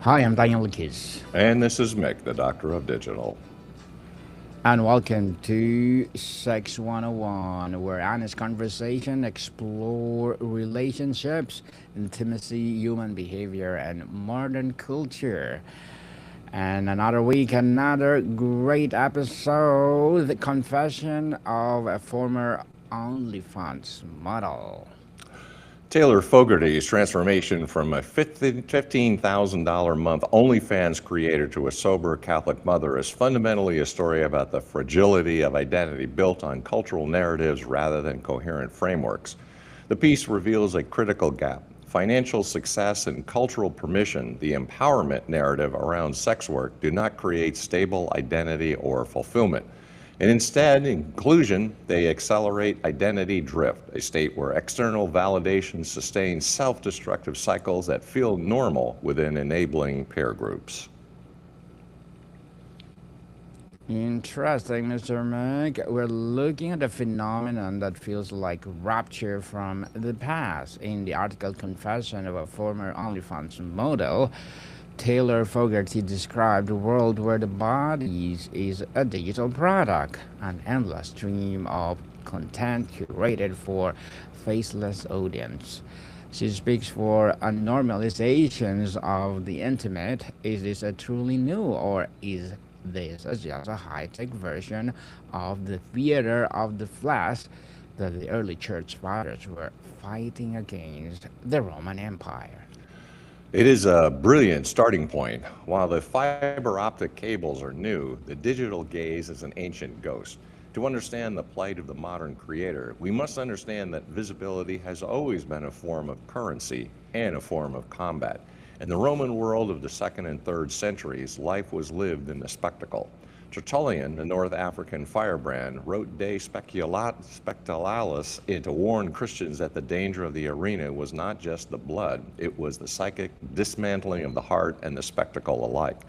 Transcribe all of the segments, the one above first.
Hi, I'm Daniel Lucas, And this is Mick, the Doctor of Digital. and welcome to Sex 101, where honest conversation explore relationships, intimacy, human behavior, and modern culture. And another week, another great episode, the confession of a former OnlyFans model. Taylor Fogarty's transformation from a $15,000 a month OnlyFans creator to a sober Catholic mother is fundamentally a story about the fragility of identity built on cultural narratives rather than coherent frameworks. The piece reveals a critical gap. Financial success and cultural permission, the empowerment narrative around sex work, do not create stable identity or fulfillment. And instead, in conclusion, they accelerate identity drift, a state where external validation sustains self destructive cycles that feel normal within enabling peer groups. Interesting, Mr. Meg. We're looking at a phenomenon that feels like rapture from the past. In the article Confession of a Former OnlyFans Model, Taylor Fogarty described a world where the body is a digital product, an endless stream of content curated for faceless audience. She speaks for a normalizations of the intimate. Is this a truly new, or is this is just a high-tech version of the theater of the flesh that the early church fathers were fighting against the Roman Empire? It is a brilliant starting point. While the fiber optic cables are new, the digital gaze is an ancient ghost. To understand the plight of the modern creator, we must understand that visibility has always been a form of currency and a form of combat. In the Roman world of the 2nd and 3rd centuries, life was lived in the spectacle. Tertullian, the North African firebrand, wrote De Spectalis to warn Christians that the danger of the arena was not just the blood, it was the psychic dismantling of the heart and the spectacle alike.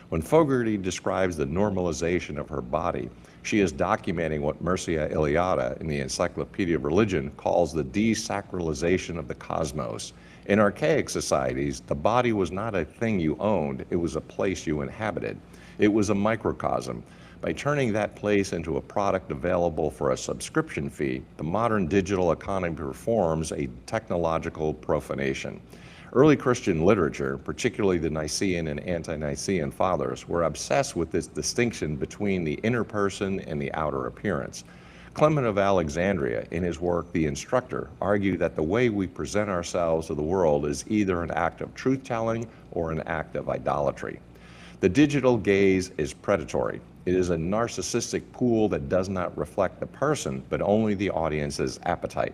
When Fogarty describes the normalization of her body, she is documenting what Mircea Eliade in the Encyclopedia of Religion calls the desacralization of the cosmos. In archaic societies, the body was not a thing you owned, it was a place you inhabited. It was a microcosm. By turning that place into a product available for a subscription fee, the modern digital economy performs a technological profanation. Early Christian literature, particularly the Nicene and Ante-Nicene fathers, were obsessed with this distinction between the inner person and the outer appearance. Clement of Alexandria, in his work The Instructor, argued that the way we present ourselves to the world is either an act of truth-telling or an act of idolatry. The digital gaze is predatory. It is a narcissistic pool that does not reflect the person, but only the audience's appetite.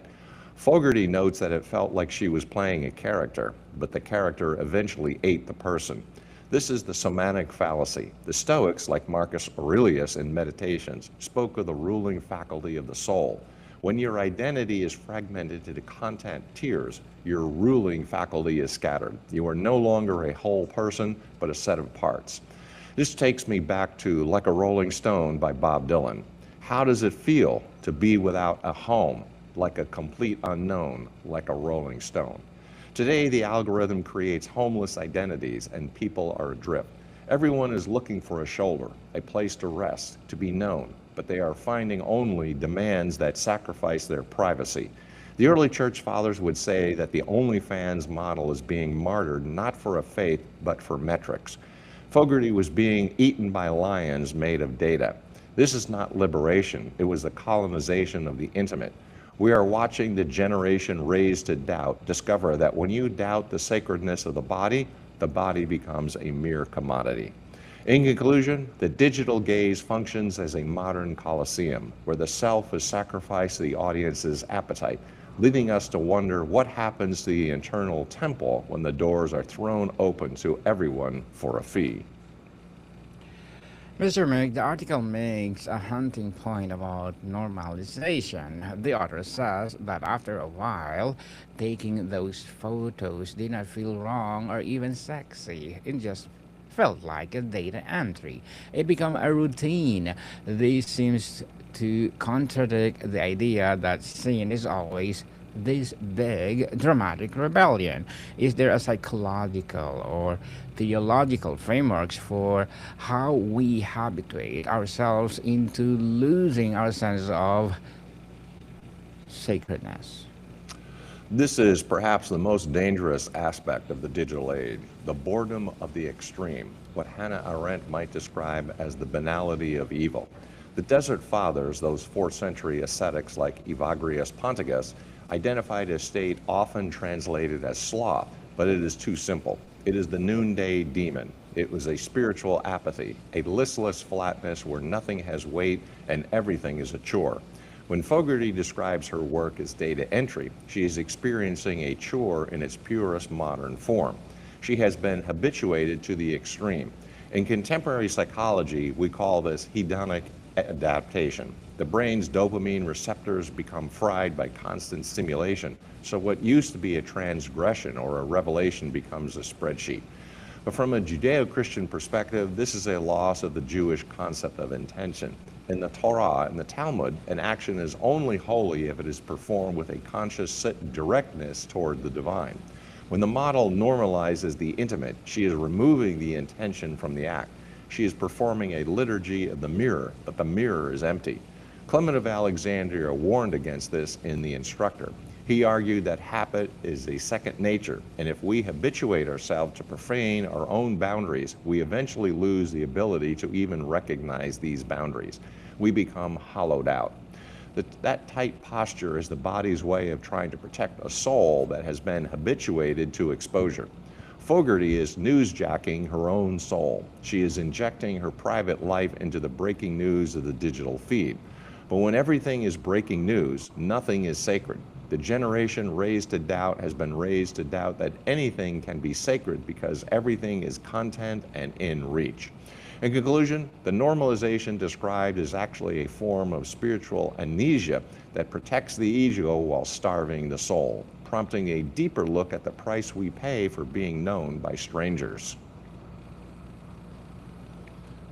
Fogarty notes that it felt like she was playing a character, but the character eventually ate the person. This is the somatic fallacy. The Stoics, like Marcus Aurelius in Meditations, spoke of the ruling faculty of the soul. When your identity is fragmented into content tiers, your ruling faculty is scattered. You are no longer a whole person, but a set of parts. This takes me back to Like a Rolling Stone by Bob Dylan. How does it feel to be without a home, like a complete unknown, like a rolling stone? Today, the algorithm creates homeless identities and people are adrift. Everyone is looking for a shoulder, a place to rest, to be known, but they are finding only demands that sacrifice their privacy. The early church fathers would say that the OnlyFans model is being martyred not for a faith, but for metrics. Fogarty was being eaten by lions made of data. This is not liberation, it was the colonization of the intimate. We are watching the generation raised to doubt discover that when you doubt the sacredness of the body becomes a mere commodity. In conclusion, the digital gaze functions as a modern coliseum where the self is sacrificed to the audience's appetite, leading us to wonder what happens to the internal temple when the doors are thrown open to everyone for a fee. Mr. Mick, the article makes a hunting point about normalization. The author says that after a while, taking those photos did not feel wrong or even sexy. It just felt like a data entry. It became a routine. This seems to contradict the idea that sin is always this big dramatic rebellion? Is there a psychological or theological frameworks for how we habituate ourselves into losing our sense of sacredness? This is perhaps the most dangerous aspect of the digital age, the boredom of the extreme, what Hannah Arendt might describe as the banality of evil. The Desert Fathers, those 4th century ascetics like Evagrius Ponticus, identified a state often translated as sloth, but it is too simple. It is the noonday demon. It was a spiritual apathy, a listless flatness where nothing has weight and everything is a chore. When Fogarty describes her work as data entry, she is experiencing a chore in its purest modern form. She has been habituated to the extreme. In contemporary psychology, we call this hedonic adaptation. The brain's dopamine receptors become fried by constant stimulation, so what used to be a transgression or a revelation becomes a spreadsheet. But from a Judeo-Christian perspective, this is a loss of the Jewish concept of intention. In the Torah and the Talmud, an action is only holy if it is performed with a conscious directness toward the divine. When the model normalizes the intimate, she is removing the intention from the act. She is performing a liturgy of the mirror, but the mirror is empty. Clement of Alexandria warned against this in The Instructor. He argued that habit is a second nature, and if we habituate ourselves to profane our own boundaries, we eventually lose the ability to even recognize these boundaries. We become hollowed out. That tight posture is the body's way of trying to protect a soul that has been habituated to exposure. Fogarty is newsjacking her own soul. She is injecting her private life into the breaking news of the digital feed. But when everything is breaking news, nothing is sacred. The generation raised to doubt has been raised to doubt that anything can be sacred because everything is content and in reach. In conclusion, the normalization described is actually a form of spiritual amnesia that protects the ego while starving the soul, prompting a deeper look at the price we pay for being known by strangers.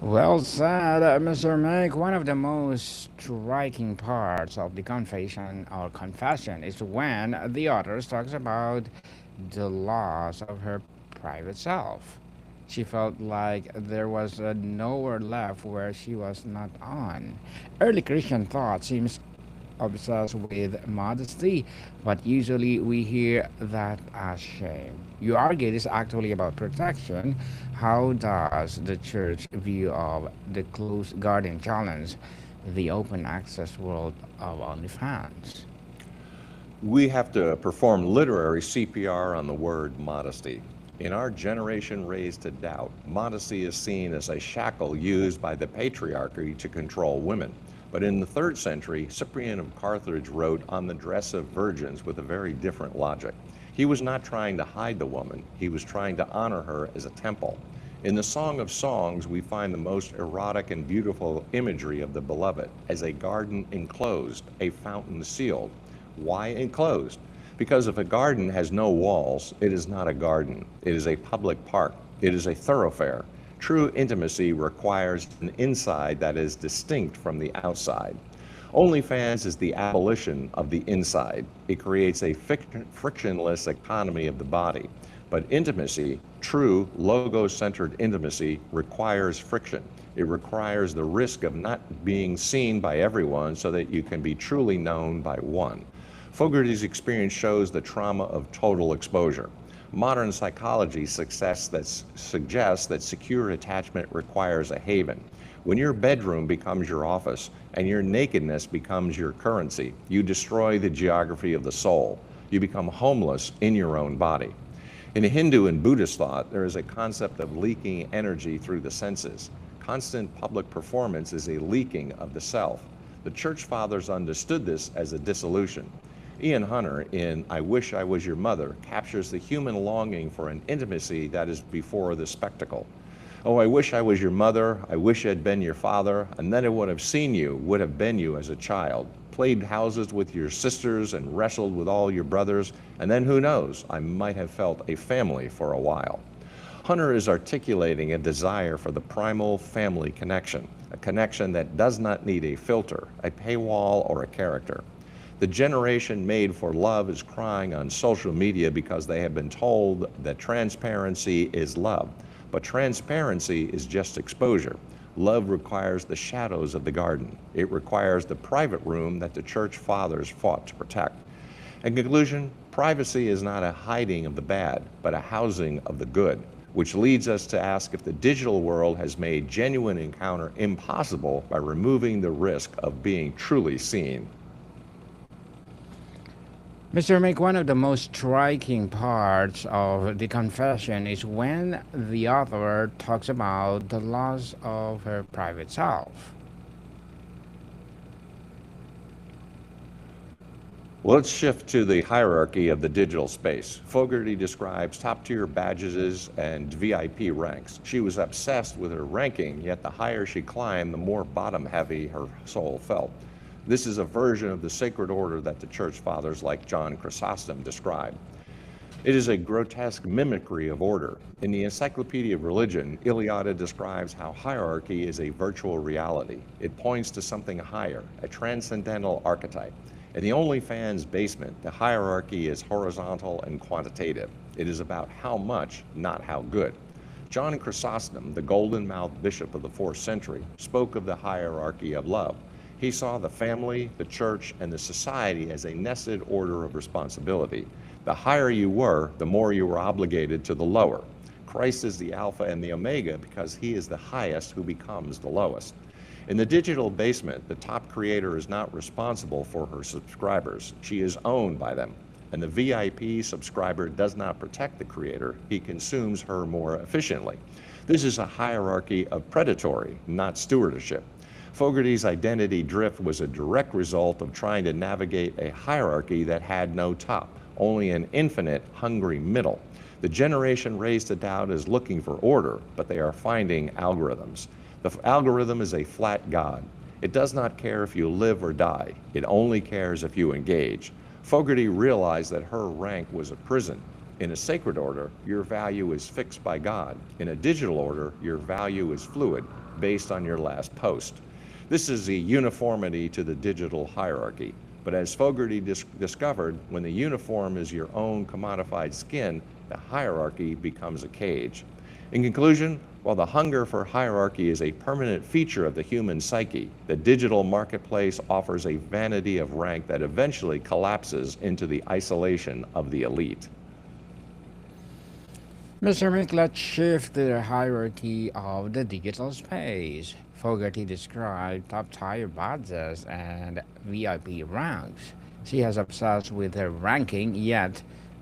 Well said, Mr. Meg. One of the most striking parts of the confession is when the author talks about the loss of her private self. She felt like there was nowhere left where she was not on. Early Christian thought seems obsessed with modesty, but usually we hear that as shame. You argue it is actually about protection. How does the church view of the closed garden challenge, the open access world of OnlyFans? We have to perform literary CPR on the word modesty. In our generation raised to doubt, modesty is seen as a shackle used by the patriarchy to control women. But in the 3rd century, Cyprian of Carthage wrote on the dress of virgins with a very different logic. He was not trying to hide the woman, he was trying to honor her as a temple. In the Song of Songs, we find the most erotic and beautiful imagery of the beloved as a garden enclosed, a fountain sealed. Why enclosed? Because if a garden has no walls, it is not a garden. It is a public park. It is a thoroughfare. True intimacy requires an inside that is distinct from the outside. OnlyFans is the abolition of the inside. It creates a frictionless economy of the body. But intimacy, true logo-centered intimacy, requires friction. It requires the risk of not being seen by everyone so that you can be truly known by one. Fogarty's experience shows the trauma of total exposure. Modern psychology suggests that secure attachment requires a haven. When your bedroom becomes your office and your nakedness becomes your currency, you destroy the geography of the soul. You become homeless in your own body. In Hindu and Buddhist thought, there is a concept of leaking energy through the senses. Constant public performance is a leaking of the self. The Church Fathers understood this as a dissolution. Ian Hunter, in I Wish I Was Your Mother, captures the human longing for an intimacy that is before the spectacle. Oh, I wish I was your mother, I wish I'd been your father, and then I would have seen you, would have been you as a child, played houses with your sisters and wrestled with all your brothers, and then who knows, I might have felt a family for a while. Hunter is articulating a desire for the primal family connection, a connection that does not need a filter, a paywall, or a character. The generation made for love is crying on social media because they have been told that transparency is love. But transparency is just exposure. Love requires the shadows of the garden. It requires the private room that the church fathers fought to protect. In conclusion, privacy is not a hiding of the bad, but a housing of the good, which leads us to ask if the digital world has made genuine encounter impossible by removing the risk of being truly seen. Mr. Mick, one of the most striking parts of the confession is when the author talks about the loss of her private self. Let's shift to the hierarchy of the digital space. Fogarty describes top-tier badges and VIP ranks. She was obsessed with her ranking, yet the higher she climbed, the more bottom-heavy her soul felt. This is a version of the sacred order that the church fathers like John Chrysostom described. It is a grotesque mimicry of order. In the Encyclopedia of Religion, Iliada describes how hierarchy is a virtual reality. It points to something higher, a transcendental archetype. In the Onlyfans basement, the hierarchy is horizontal and quantitative. It is about how much, not how good. John Chrysostom, the golden-mouthed bishop of the 4th century, spoke of the hierarchy of love. He saw the family, the church, and the society as a nested order of responsibility. The higher you were, the more you were obligated to the lower. Christ is the Alpha and the Omega because he is the highest who becomes the lowest. In the digital basement, the top creator is not responsible for her subscribers. She is owned by them. And the VIP subscriber does not protect the creator. He consumes her more efficiently. This is a hierarchy of predatory, not stewardship. Fogarty's identity drift was a direct result of trying to navigate a hierarchy that had no top, only an infinite, hungry middle. The generation raised to doubt is looking for order, but they are finding algorithms. The algorithm is a flat god. It does not care if you live or die. It only cares if you engage. Fogarty realized that her rank was a prison. In a sacred order, your value is fixed by God. In a digital order, your value is fluid, based on your last post. This is the uniformity to the digital hierarchy. But as Fogarty discovered, when the uniform is your own commodified skin, the hierarchy becomes a cage. In conclusion, while the hunger for hierarchy is a permanent feature of the human psyche, the digital marketplace offers a vanity of rank that eventually collapses into the isolation of the elite. Mr. Mick, let's shift to the hierarchy of the digital space. Fogarty described top-tier badges and VIP ranks. She has obsessed with her ranking, yet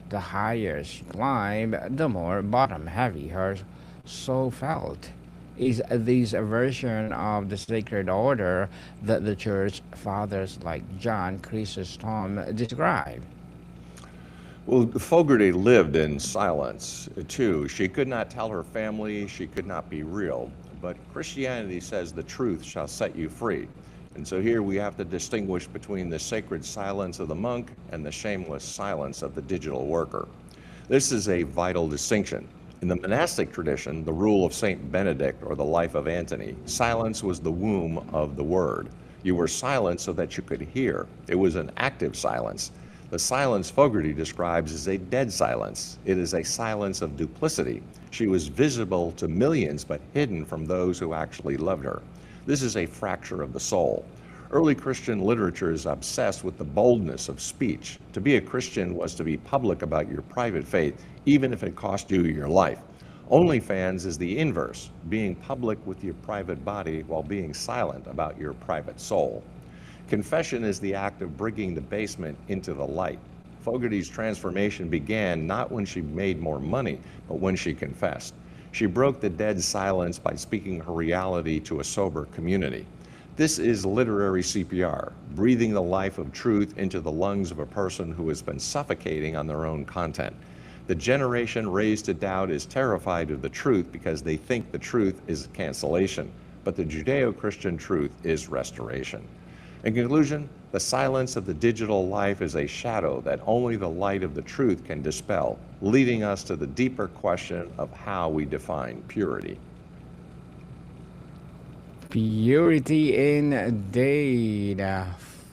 the higher she climbed, the more bottom-heavy her soul felt. Is this a version of the sacred order that the church fathers like John Chrysostom described? Well, Fogarty lived in silence, too. She could not tell her family, she could not be real. But Christianity says the truth shall set you free. And so here we have to distinguish between the sacred silence of the monk and the shameless silence of the digital worker. This is a vital distinction. In the monastic tradition, the rule of Saint Benedict or the life of Antony, silence was the womb of the word. You were silent so that you could hear. It was an active silence. The silence Fogarty describes is a dead silence. It is a silence of duplicity. She was visible to millions but hidden from those who actually loved her. This is a fracture of the soul. Early Christian literature is obsessed with the boldness of speech. To be a Christian was to be public about your private faith, even if it cost you your life. Onlyfans is the inverse, being public with your private body while being silent about your private soul. Confession is the act of bringing the basement into the light. Fogarty's transformation began not when she made more money, but when she confessed. She broke the dead silence by speaking her reality to a sober community. This is literary CPR, breathing the life of truth into the lungs of a person who has been suffocating on their own content. The generation raised to doubt is terrified of the truth because they think the truth is cancellation, but the Judeo-Christian truth is restoration. In conclusion, the silence of the digital life is a shadow that only the light of the truth can dispel, leading us to the deeper question of how we define purity. Purity indeed.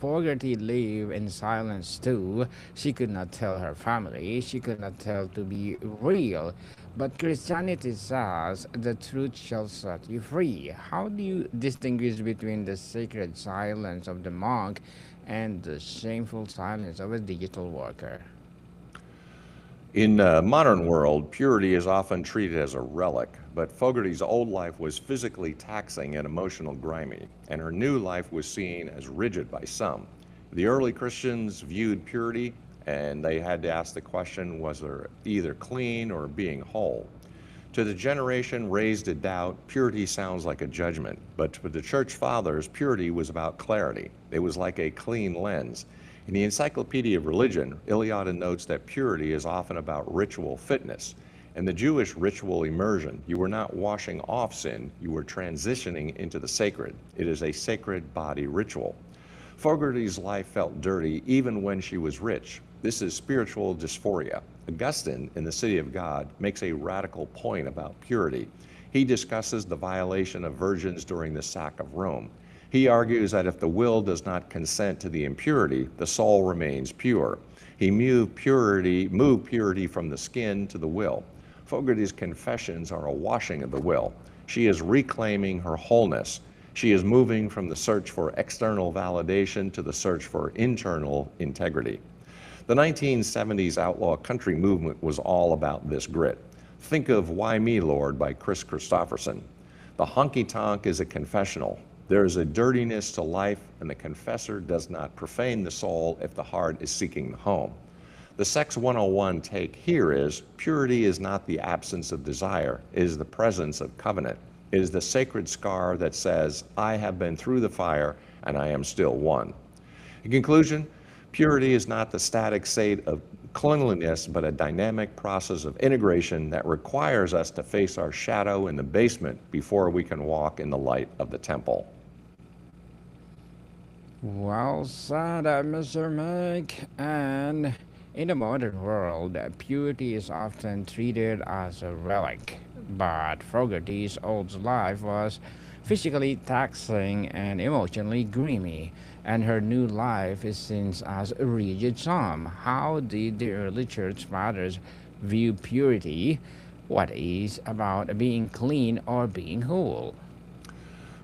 Fogarty lived in silence too. She could not tell her family. She could not tell to be real. But Christianity says the truth shall set you free. How do you distinguish between the sacred silence of the monk and the shameful silence of a digital worker? In the modern world, purity is often treated as a relic, but Fogarty's old life was physically taxing and emotional grimy, and her new life was seen as rigid by some. The early Christians viewed purity, and they had to ask the question, was there either clean or being whole? To the generation raised to doubt, purity sounds like a judgment, but to the church fathers, purity was about clarity. It was like a clean lens. In the Encyclopedia of Religion, Eliade notes that purity is often about ritual fitness. In the Jewish ritual immersion, you were not washing off sin, you were transitioning into the sacred. It is a sacred body ritual. Fogarty's life felt dirty even when she was rich. This is spiritual dysphoria. Augustine, in The City of God, makes a radical point about purity. He discusses the violation of virgins during the sack of Rome. He argues that if the will does not consent to the impurity, the soul remains pure. He moved purity from the skin to the will. Fogarty's confessions are a washing of the will. She is reclaiming her wholeness. She is moving from the search for external validation to the search for internal integrity. The 1970s outlaw country movement was all about this grit. Think of Why Me, Lord by Chris Christopherson. The honky-tonk is a confessional. There is a dirtiness to life, and the confessor does not profane the soul if the heart is seeking the home. The Sex 101 take here is, purity is not the absence of desire, it is the presence of covenant. It is the sacred scar that says, I have been through the fire, and I am still one. In conclusion, purity is not the static state of cleanliness, but a dynamic process of integration that requires us to face our shadow in the basement before we can walk in the light of the temple. Well said, Mr. Meg. And in the modern world, purity is often treated as a relic. But Fogarty's old life was physically taxing and emotionally grimy, and her new life is seen as a rigid psalm. How did the early church fathers view purity? What is about being clean or being whole?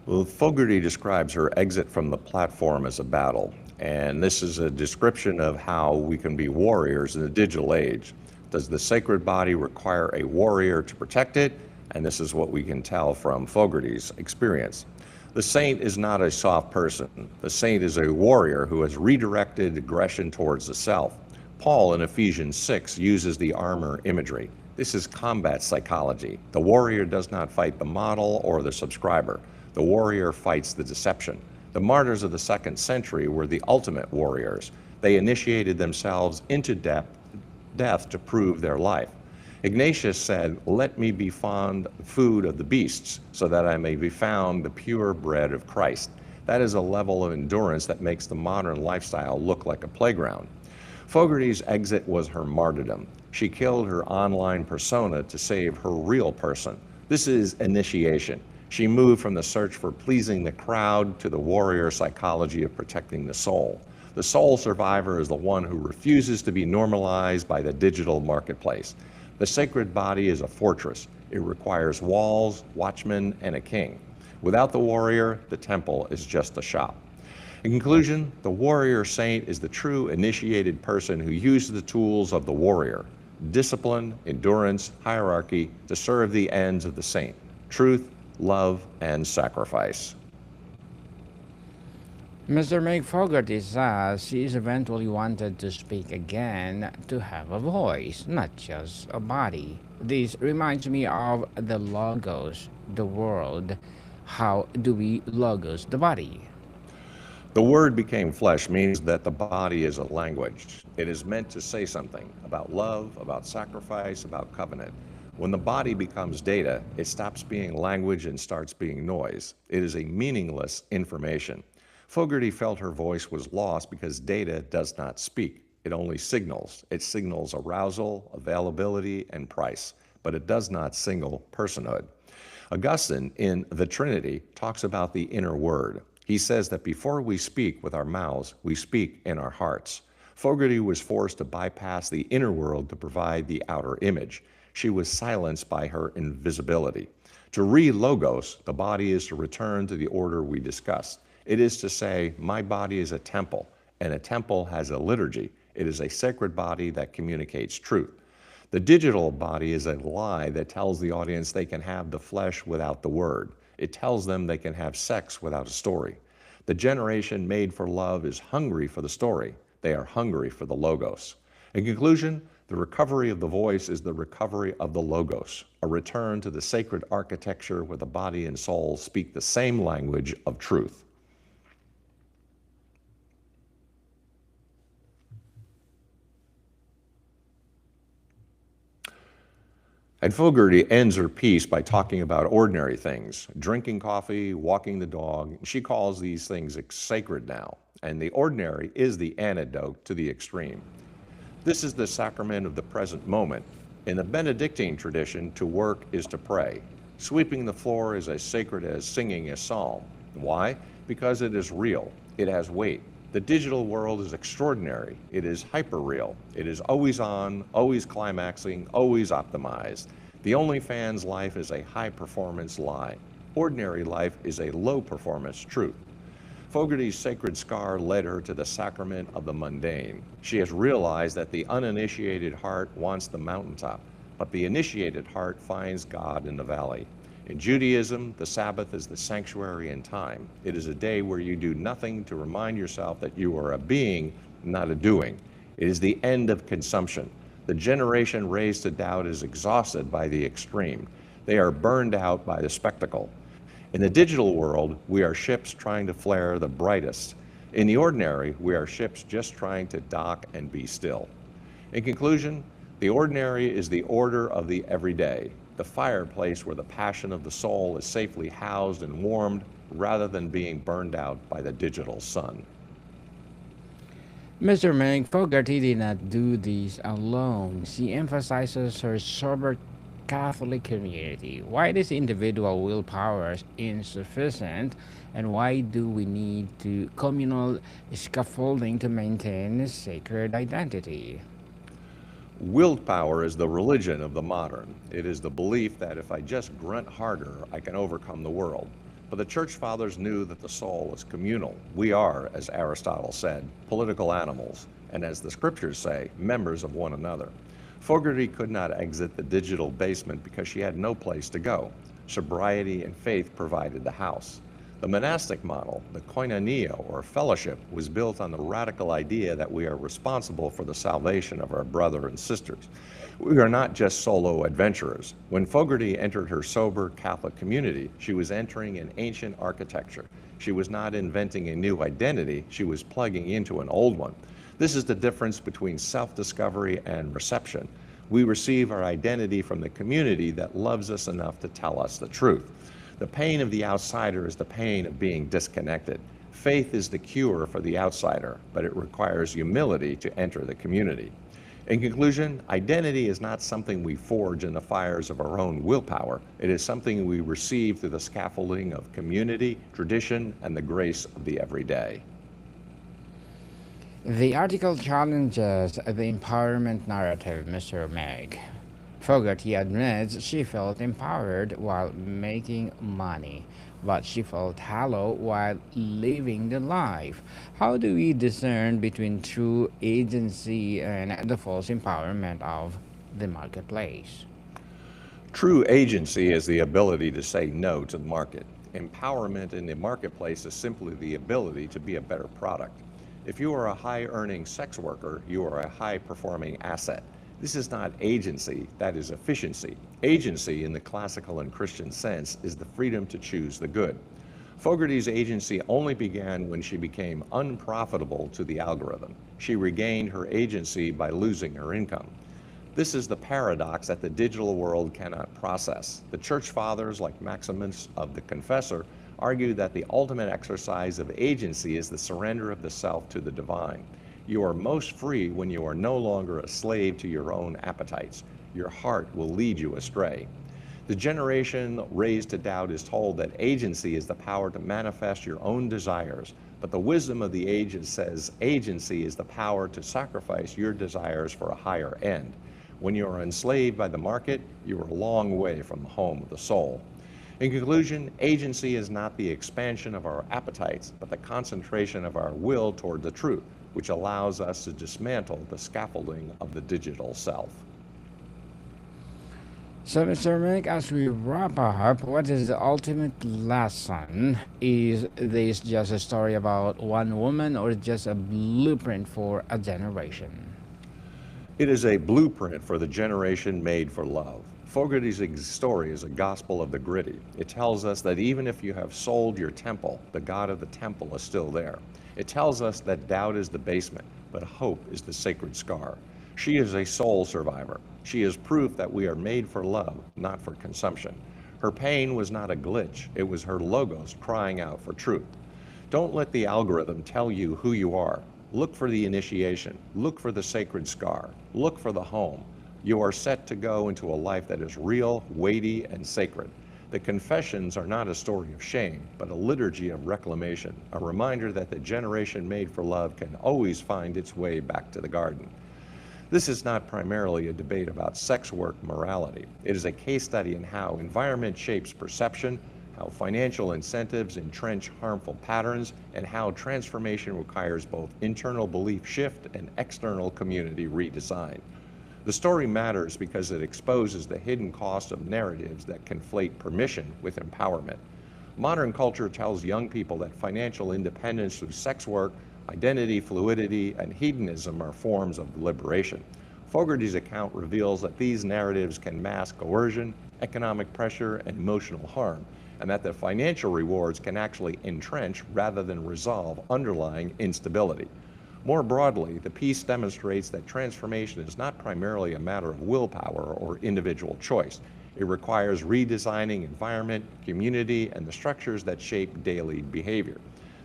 Well, Fogarty describes her exit from the platform as a battle, and this is a description of how we can be warriors in the digital age. Does the sacred body require a warrior to protect it? And this is what we can tell from Fogarty's experience. The saint is not a soft person. The saint is a warrior who has redirected aggression towards the self. Paul in Ephesians 6 uses the armor imagery. This is combat psychology. The warrior does not fight the model or the subscriber. The warrior fights the deception. The martyrs of the 2nd century were the ultimate warriors. They initiated themselves into death to prove their life. Ignatius said, let me be found food of the beasts, so that I may be found the pure bread of Christ. That is a level of endurance that makes the modern lifestyle look like a playground. Fogarty's exit was her martyrdom. She killed her online persona to save her real person. This is initiation. She moved from the search for pleasing the crowd to the warrior psychology of protecting the soul. The soul survivor is the one who refuses to be normalized by the digital marketplace. The sacred body is a fortress. It requires walls, watchmen, and a king. Without the warrior, the temple is just a shop. In conclusion, the warrior saint is the true initiated person who uses the tools of the warrior, discipline, endurance, hierarchy, to serve the ends of the saint, truth, love, and sacrifice. Mr. Meg Fogarty says she is eventually wanted to speak again, to have a voice, not just a body. This reminds me of the logos, the world. How do we logos the body? The word became flesh means that the body is a language. It is meant to say something about love, about sacrifice, about covenant. When the body becomes data, it stops being language and starts being noise. It is a meaningless information. Fogarty felt her voice was lost because data does not speak. It only signals. It signals arousal, availability, and price, but it does not signal personhood. Augustine, in The Trinity, talks about the inner word. He says that before we speak with our mouths, we speak in our hearts. Fogarty was forced to bypass the inner world to provide the outer image. She was silenced by her invisibility. To re-logos, the body is to return to the order we discussed. It is to say, my body is a temple, and a temple has a liturgy. It is a sacred body that communicates truth. The digital body is a lie that tells the audience they can have the flesh without the word. It tells them they can have sex without a story. The generation made for love is hungry for the story. They are hungry for the logos. In conclusion, the recovery of the voice is the recovery of the logos, a return to the sacred architecture where the body and soul speak the same language of truth. And Fogarty ends her piece by talking about ordinary things, drinking coffee, walking the dog. She calls these things sacred now, and the ordinary is the antidote to the extreme. This is the sacrament of the present moment. In the Benedictine tradition, to work is to pray. Sweeping the floor is as sacred as singing a psalm. Why? Because it is real. It has weight. The digital world is extraordinary. It is hyper-real. It is always on, always climaxing, always optimized. The Onlyfans life is a high-performance lie. Ordinary life is a low-performance truth. Fogarty's sacred scar led her to the sacrament of the mundane. She has realized that the uninitiated heart wants the mountaintop, but the initiated heart finds God in the valley. In Judaism, the Sabbath is the sanctuary in time. It is a day where you do nothing to remind yourself that you are a being, not a doing. It is the end of consumption. The generation raised to doubt is exhausted by the extreme. They are burned out by the spectacle. In the digital world, we are ships trying to flare the brightest. In the ordinary, we are ships just trying to dock and be still. In conclusion, the ordinary is the order of the everyday, the fireplace where the passion of the soul is safely housed and warmed rather than being burned out by the digital sun. Mr. Meg, Fogarty did not do this alone. She emphasizes her sober Catholic community. Why is individual willpower insufficient, and why do we need to communal scaffolding to maintain a sacred identity? Willpower is the religion of the modern. It is the belief that if I just grunt harder, I can overcome the world. But the Church Fathers knew that the soul is communal. We are, as Aristotle said, political animals, and as the scriptures say, members of one another. Fogarty could not exit the digital basement because she had no place to go. Sobriety and faith provided the house. The monastic model, the koinonia or fellowship, was built on the radical idea that we are responsible for the salvation of our brother and sisters. We are not just solo adventurers. When Fogarty entered her sober Catholic community, she was entering an ancient architecture. She was not inventing a new identity, she was plugging into an old one. This is the difference between self-discovery and reception. We receive our identity from the community that loves us enough to tell us the truth. The pain of the outsider is the pain of being disconnected. Faith is the cure for the outsider, but it requires humility to enter the community. In conclusion, identity is not something we forge in the fires of our own willpower. It is something we receive through the scaffolding of community, tradition, and the grace of the everyday. The article challenges the empowerment narrative, Mr. Meg. Fogarty admits she felt empowered while making money, but she felt hollow while living the life. How do we discern between true agency and the false empowerment of the marketplace? True agency is the ability to say no to the market. Empowerment in the marketplace is simply the ability to be a better product. If you are a high-earning sex worker, you are a high-performing asset. This is not agency, that is efficiency. Agency in the classical and Christian sense is the freedom to choose the good. Fogarty's agency only began when she became unprofitable to the algorithm. She regained her agency by losing her income. This is the paradox that the digital world cannot process. The church fathers, like Maximus of the Confessor, argued that the ultimate exercise of agency is the surrender of the self to the divine. You are most free when you are no longer a slave to your own appetites. Your heart will lead you astray. The generation raised to doubt is told that agency is the power to manifest your own desires, but the wisdom of the ages says agency is the power to sacrifice your desires for a higher end. When you are enslaved by the market, you are a long way from the home of the soul. In conclusion, agency is not the expansion of our appetites, but the concentration of our will toward the truth, which allows us to dismantle the scaffolding of the digital self. So, Mr. Mick, as we wrap up, what is the ultimate lesson? Is this just a story about one woman or just a blueprint for a generation? It is a blueprint for the generation made for love. Fogarty's story is a gospel of the gritty. It tells us that even if you have sold your temple, the God of the temple is still there. It tells us that doubt is the basement, but hope is the sacred scar. She is a soul survivor. She is proof that we are made for love, not for consumption. Her pain was not a glitch. It was her logos crying out for truth. Don't let the algorithm tell you who you are. Look for the initiation. Look for the sacred scar. Look for the home. You are set to go into a life that is real, weighty, and sacred. The confessions are not a story of shame, but a liturgy of reclamation, a reminder that the generation made for love can always find its way back to the garden. This is not primarily a debate about sex work morality. It is a case study in how environment shapes perception, how financial incentives entrench harmful patterns, and how transformation requires both internal belief shift and external community redesign. The story matters because it exposes the hidden cost of narratives that conflate permission with empowerment. Modern culture tells young people that financial independence through sex work, identity fluidity, and hedonism are forms of liberation. Fogarty's account reveals that these narratives can mask coercion, economic pressure, and emotional harm, and that the financial rewards can actually entrench rather than resolve underlying instability. More broadly, the piece demonstrates that transformation is not primarily a matter of willpower or individual choice. It requires redesigning environment, community, and the structures that shape daily behavior.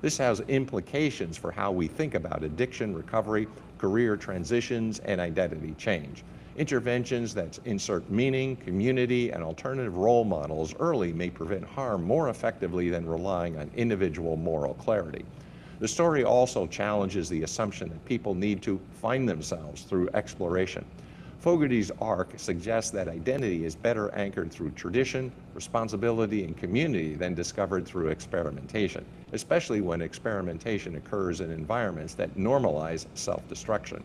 This has implications for how we think about addiction recovery, career transitions, and identity change. Interventions that insert meaning, community, and alternative role models early may prevent harm more effectively than relying on individual moral clarity. The story also challenges the assumption that people need to find themselves through exploration. Fogarty's arc suggests that identity is better anchored through tradition, responsibility, and community than discovered through experimentation, especially when experimentation occurs in environments that normalize self-destruction.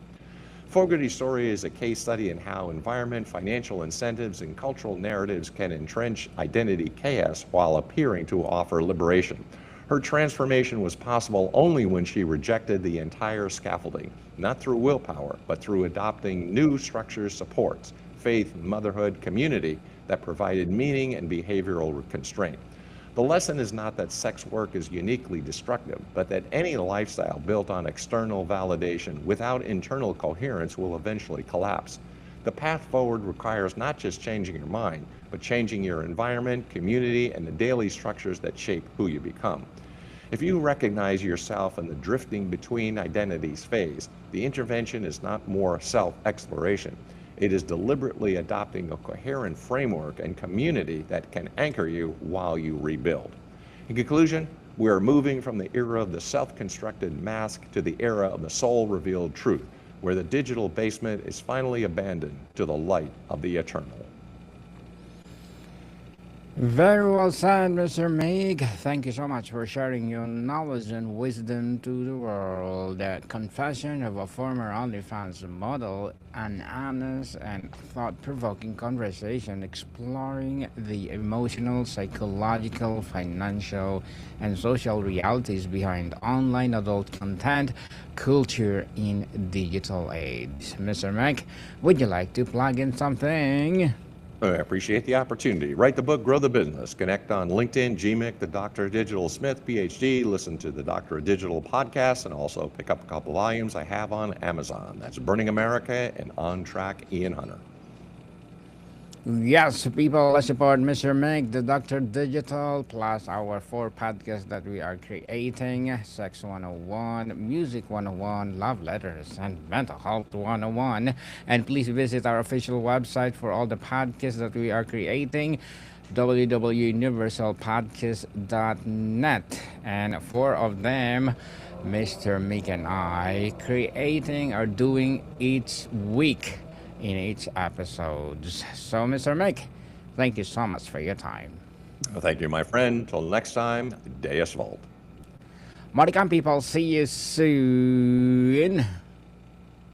Fogarty's story is a case study in how environment, financial incentives, and cultural narratives can entrench identity chaos while appearing to offer liberation. Her transformation was possible only when she rejected the entire scaffolding, not through willpower, but through adopting new structures, supports, faith, motherhood, community that provided meaning and behavioral constraint. The lesson is not that sex work is uniquely destructive, but that any lifestyle built on external validation without internal coherence will eventually collapse. The path forward requires not just changing your mind, but changing your environment, community, and the daily structures that shape who you become. If you recognize yourself in the drifting between identities phase, the intervention is not more self-exploration. It is deliberately adopting a coherent framework and community that can anchor you while you rebuild. In conclusion, we are moving from the era of the self-constructed mask to the era of the soul-revealed truth, where the digital basement is finally abandoned to the light of the eternal. Very well said, Mr. Meg. Thank you so much for sharing your knowledge and wisdom to the world. That confession of a former Onlyfans model, an honest and thought-provoking conversation exploring the emotional, psychological, financial, and social realities behind online adult content culture in digital age. Mr. Meg, would you like to plug in something? I appreciate the opportunity. Write the book, grow the business. Connect on LinkedIn, GMIC, the Dr. Digital Smith, PhD. Listen to the Dr. Digital podcast and also pick up a couple volumes I have on Amazon. That's Burning America and On Track, Ian Hunter. Yes, people, let's support Mr. Meg, the Dr. Digital, plus our four podcasts that we are creating: Sex 101, Music 101, Love Letters, and Mental Health 101. And please visit our official website for all the podcasts that we are creating: www.universalpodcast.net. And four of them, Mr. Meg and I, creating or doing each week in each episode. So, Mr. Mick, thank you so much for your time. Well, thank you, my friend. Till next time, Deus Volt. Maricam people, see you soon.